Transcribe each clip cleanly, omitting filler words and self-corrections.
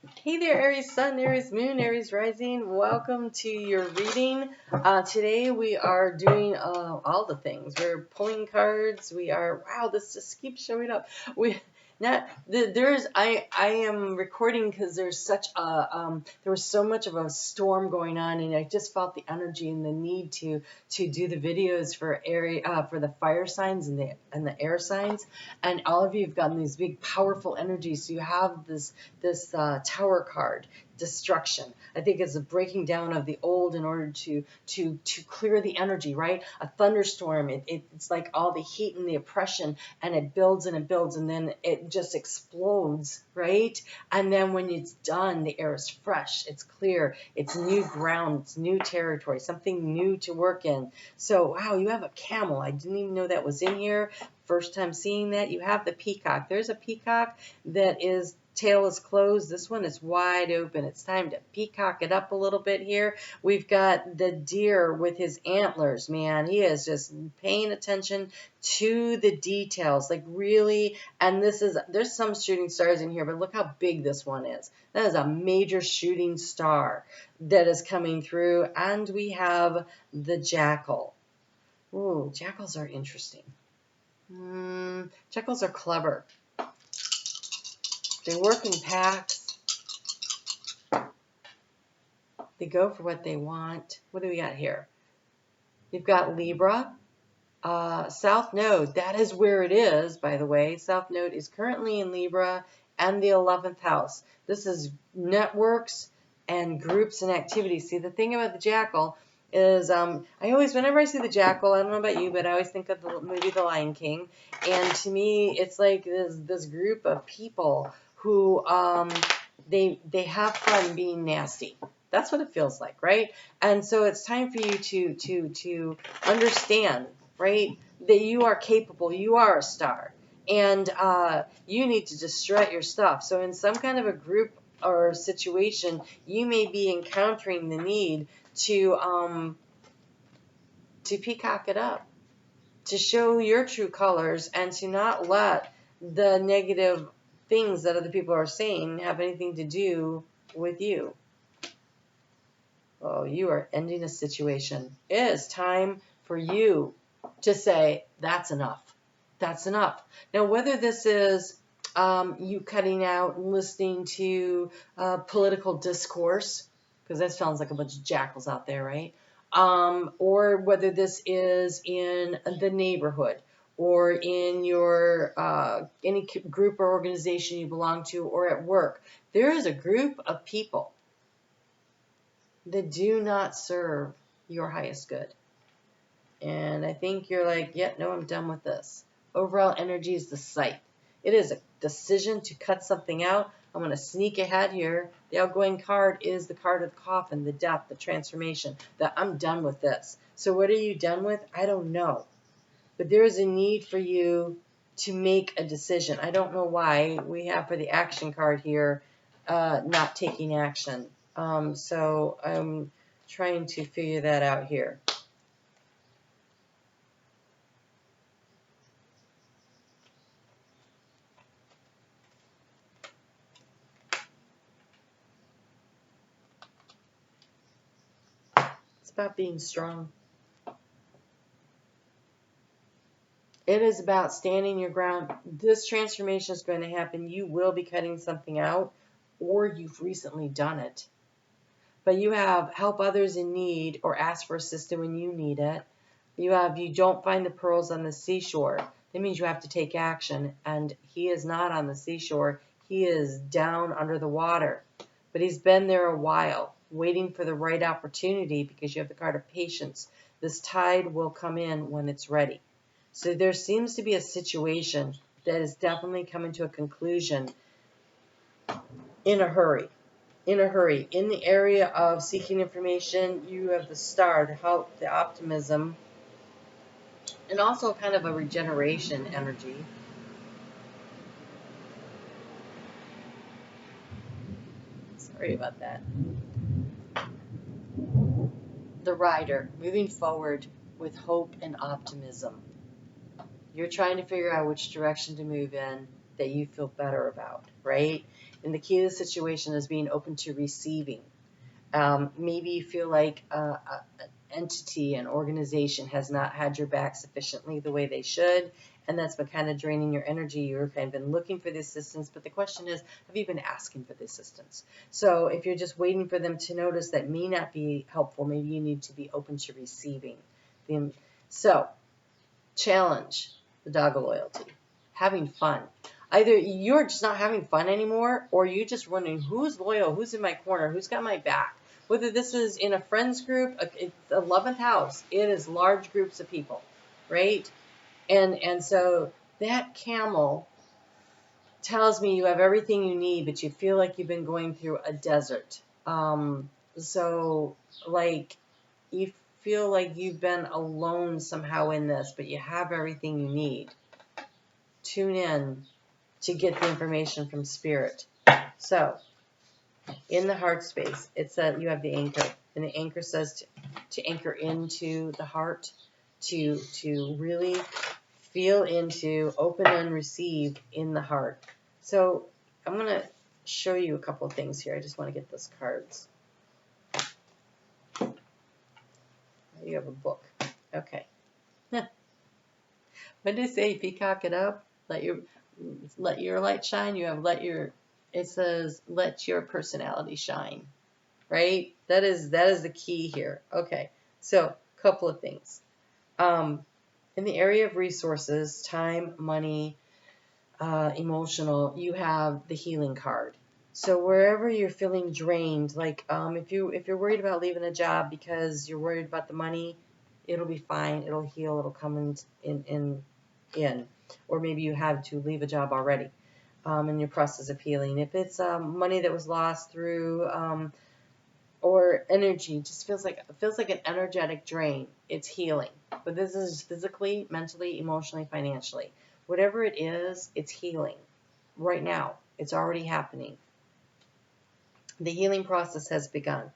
Hey there, Aries Sun, Aries Moon, Aries Rising. Welcome to your reading. Today we are doing all the things. We're pulling cards. Wow, this just keeps showing up. I am recording because there was so much of a storm going on, and I just felt the energy and the need to do the videos for for the fire signs and the air signs. And all of you have gotten these big, powerful energies. So you have this tower card, destruction. I think it's a breaking down of the old in order to clear the energy, right? A thunderstorm, it's like all the heat and the oppression, and it builds and it builds, and then it just explodes, right? And then when it's done, the air is fresh, it's clear, it's new ground, it's new territory, something new to work in. So wow, you have a camel. I didn't even know that was in here. First time seeing that. You have the peacock. There's a peacock that is tail is closed. This one is wide open. It's time to peacock it up a little bit here. We've got the deer with his antlers, man. He is just paying attention to the details, like really. And there's some shooting stars in here, but look how big this one is. That is a major shooting star that is coming through. And we have the jackal. Ooh, jackals are interesting. Jackals are clever. They work in packs. They go for what they want. What do we got here? You've got Libra. South Node, that is where it is, by the way. South Node is currently in Libra and the 11th house. This is networks and groups and activities. See, the thing about the jackal is whenever I see the jackal, I don't know about you, but I always think of the movie The Lion King. And to me, it's like this group of people who they have fun being nasty. That's what it feels like, right? And so it's time for you to understand, right, that you are capable, you are a star, and you need to just strut your stuff. So in some kind of a group or situation, you may be encountering the need to peacock it up, to show your true colors, and to not let the negative things that other people are saying have anything to do with you. Oh, you are ending a situation. It is time for you to say, that's enough. That's enough. Now, whether this is you cutting out and listening to political discourse, because that sounds like a bunch of jackals out there, right? Or whether this is in the neighborhood or in your any group or organization you belong to, or at work, there is a group of people that do not serve your highest good. And I think you're like, yeah, no, I'm done with this. Overall energy is the sight. It is a decision to cut something out. I'm going to sneak ahead here. The outgoing card is the card of the coffin, the death, the transformation, that I'm done with this. So what are you done with? I don't know. But there is a need for you to make a decision. I don't know why we have for the action card here not taking action. So I'm trying to figure that out here. It's about being strong. It is about standing your ground. This transformation is going to happen. You will be cutting something out, or you've recently done it. But you have help others in need or ask for assistance when you need it. You don't find the pearls on the seashore. That means you have to take action. And he is not on the seashore. He is down under the water. But he's been there a while, waiting for the right opportunity, because you have the card of patience. This tide will come in when it's ready. So there seems to be a situation that is definitely coming to a conclusion in a hurry. In a hurry. In the area of seeking information, you have the star, the help, the optimism, and also kind of a regeneration energy. Sorry about that. The rider, moving forward with hope and optimism. You're trying to figure out which direction to move in that you feel better about, right? And the key to the situation is being open to receiving. Maybe you feel like an entity, an organization has not had your back sufficiently the way they should, and that's been kind of draining your energy. You've kind of been looking for the assistance, but the question is, have you been asking for the assistance? So if you're just waiting for them to notice, that may not be helpful. Maybe you need to be open to receiving them. So, challenge the dog of loyalty. Having fun. Either you're just not having fun anymore, or you just wondering who's loyal, who's in my corner, who's got my back. Whether this is in a friends group, it's the 11th house, it is large groups of people, right? And so that camel tells me you have everything you need, but you feel like you've been going through a desert. So like you feel like you've been alone somehow in this, but you have everything you need. Tune in to get the information from Spirit. So, in the heart space, it said you have the anchor, and the anchor says to anchor into the heart, to really feel into, open and receive in the heart. So, I'm going to show you a couple of things here. I just want to get those cards. You have a book. Okay. What did it say? Peacock it up. Let your light shine. You have it says let your personality shine. Right? That is the key here. Okay. So, couple of things. In the area of resources, time, money, emotional, you have the healing card. So wherever you're feeling drained, like if you're worried about leaving a job because you're worried about the money, it'll be fine. It'll heal. It'll come in. Or maybe you have to leave a job already in your process of healing. If it's money that was lost through or energy, just feels like an energetic drain. It's healing. But this is physically, mentally, emotionally, financially. Whatever it is, it's healing. Right now, it's already happening. The healing process has begun.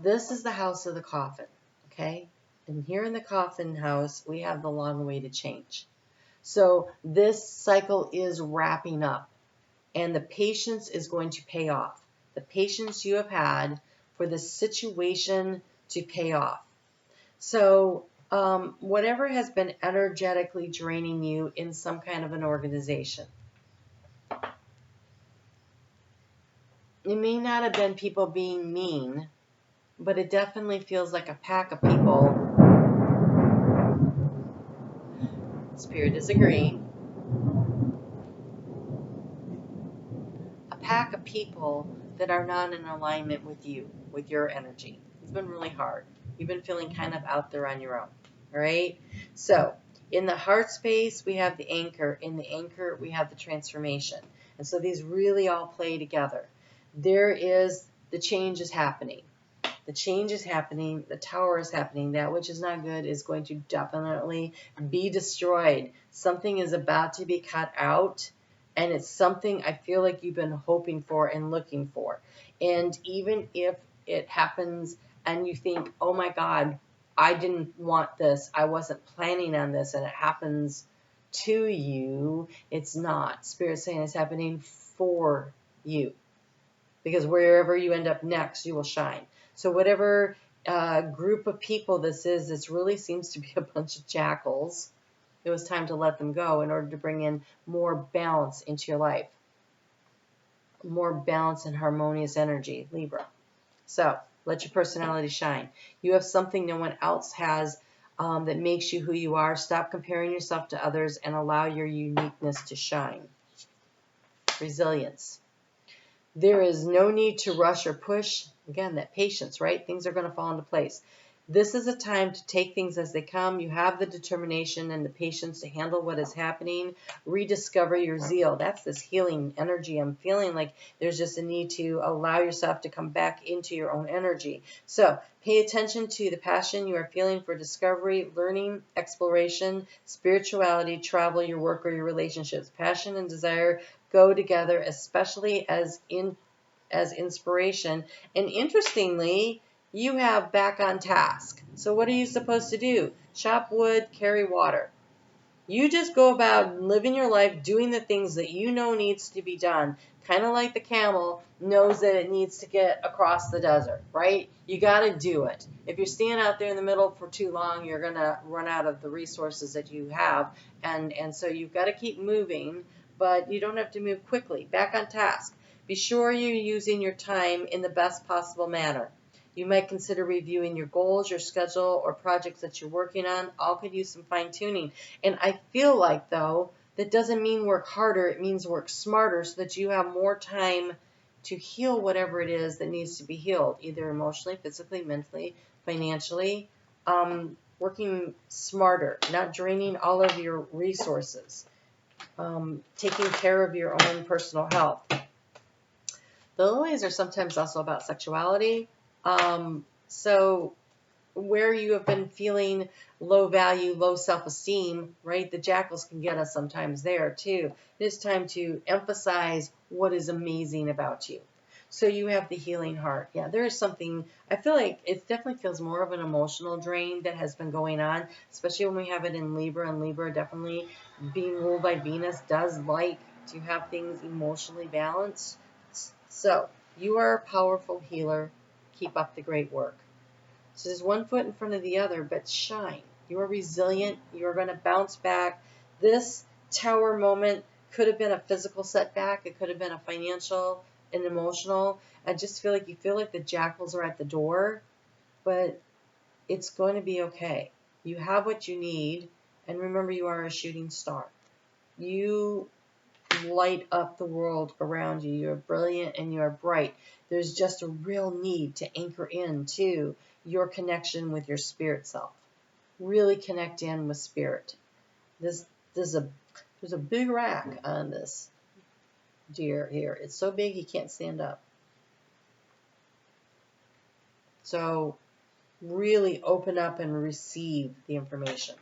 This is the house of the coffin, okay? And here in the coffin house, we have the long way to change. So this cycle is wrapping up, and the patience is going to pay off. The patience you have had for the situation to pay off. So whatever has been energetically draining you in some kind of an organization. It may not have been people being mean, but it definitely feels like a pack of people. Spirit is agreeing. A pack of people that are not in alignment with you, with your energy. It's been really hard. You've been feeling kind of out there on your own. All right? So, in the heart space, we have the anchor. In the anchor, we have the transformation. And so these really all play together. The change is happening. The change is happening. The tower is happening. That which is not good is going to definitely be destroyed. Something is about to be cut out, and it's something I feel like you've been hoping for and looking for. And even if it happens and you think, oh my God, I didn't want this, I wasn't planning on this, and it happens to you, it's not. Spirit's saying it's happening for you. Because wherever you end up next, you will shine. So whatever group of people this really seems to be a bunch of jackals. It was time to let them go in order to bring in more balance into your life. More balance and harmonious energy, Libra. So let your personality shine. You have something no one else has that makes you who you are. Stop comparing yourself to others and allow your uniqueness to shine. Resilience. There is no need to rush or push. Again, that patience, right? Things are going to fall into place. This is a time to take things as they come. You have the determination and the patience to handle what is happening. Rediscover your zeal. That's this healing energy. I'm feeling like there's just a need to allow yourself to come back into your own energy. So pay attention to the passion you are feeling for discovery, learning, exploration, spirituality, travel, your work, or your relationships. Passion and desire go together, especially as inspiration. And interestingly, you have back on task. So what are you supposed to do? Chop wood, carry water. You just go about living your life, doing the things that you know needs to be done. Kind of like the camel knows that it needs to get across the desert, right? You got to do it. If you're staying out there in the middle for too long, you're going to run out of the resources that you have. And so you've got to keep moving, but you don't have to move quickly. Back on task. Be sure you're using your time in the best possible manner. You might consider reviewing your goals, your schedule, or projects that you're working on. All could use some fine tuning. And I feel like, though, that doesn't mean work harder. It means work smarter so that you have more time to heal whatever it is that needs to be healed, either emotionally, physically, mentally, financially. Working smarter, not draining all of your resources. Taking care of your own personal health. The lilies are sometimes also about sexuality. So where you have been feeling low value, low self-esteem, right? The jackals can get us sometimes there too. It is time to emphasize what is amazing about you. So you have the healing heart. Yeah, there is something, I feel like it definitely feels more of an emotional drain that has been going on, especially when we have it in Libra, and Libra definitely being ruled by Venus does like to have things emotionally balanced. So you are a powerful healer. Keep up the great work. So there's one foot in front of the other, but shine. You are resilient. You are going to bounce back. This tower moment could have been a physical setback. It could have been a financial and emotional. I just feel like you feel like the jackals are at the door, but it's going to be okay. You have what you need. And remember, you are a shooting star. You light up the world around you. You're brilliant and you're bright. There's just a real need to anchor into your connection with your spirit self. Really connect in with spirit. There's a big rack on this deer here. It's so big he can't stand up. So really open up and receive the information.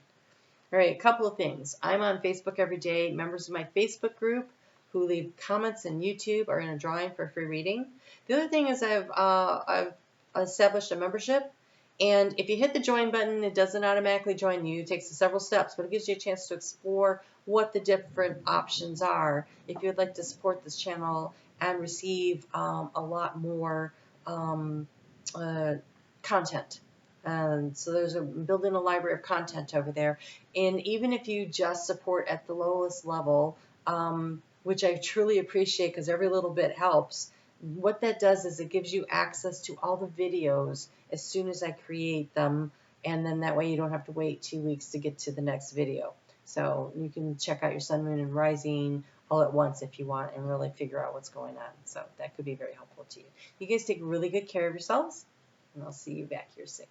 All right, a couple of things. I'm on Facebook every day. Members of my Facebook group who leave comments in YouTube are in a drawing for a free reading. The other thing is I've established a membership, and if you hit the join button, it doesn't automatically join you. It takes several steps, but it gives you a chance to explore what the different options are if you'd like to support this channel and receive a lot more content. So there's building a library of content over there. And even if you just support at the lowest level, which I truly appreciate because every little bit helps, what that does is it gives you access to all the videos as soon as I create them. And then that way you don't have to wait 2 weeks to get to the next video. So you can check out your sun, moon, and rising all at once if you want and really figure out what's going on. So that could be very helpful to you. You guys take really good care of yourselves, and I'll see you back here soon.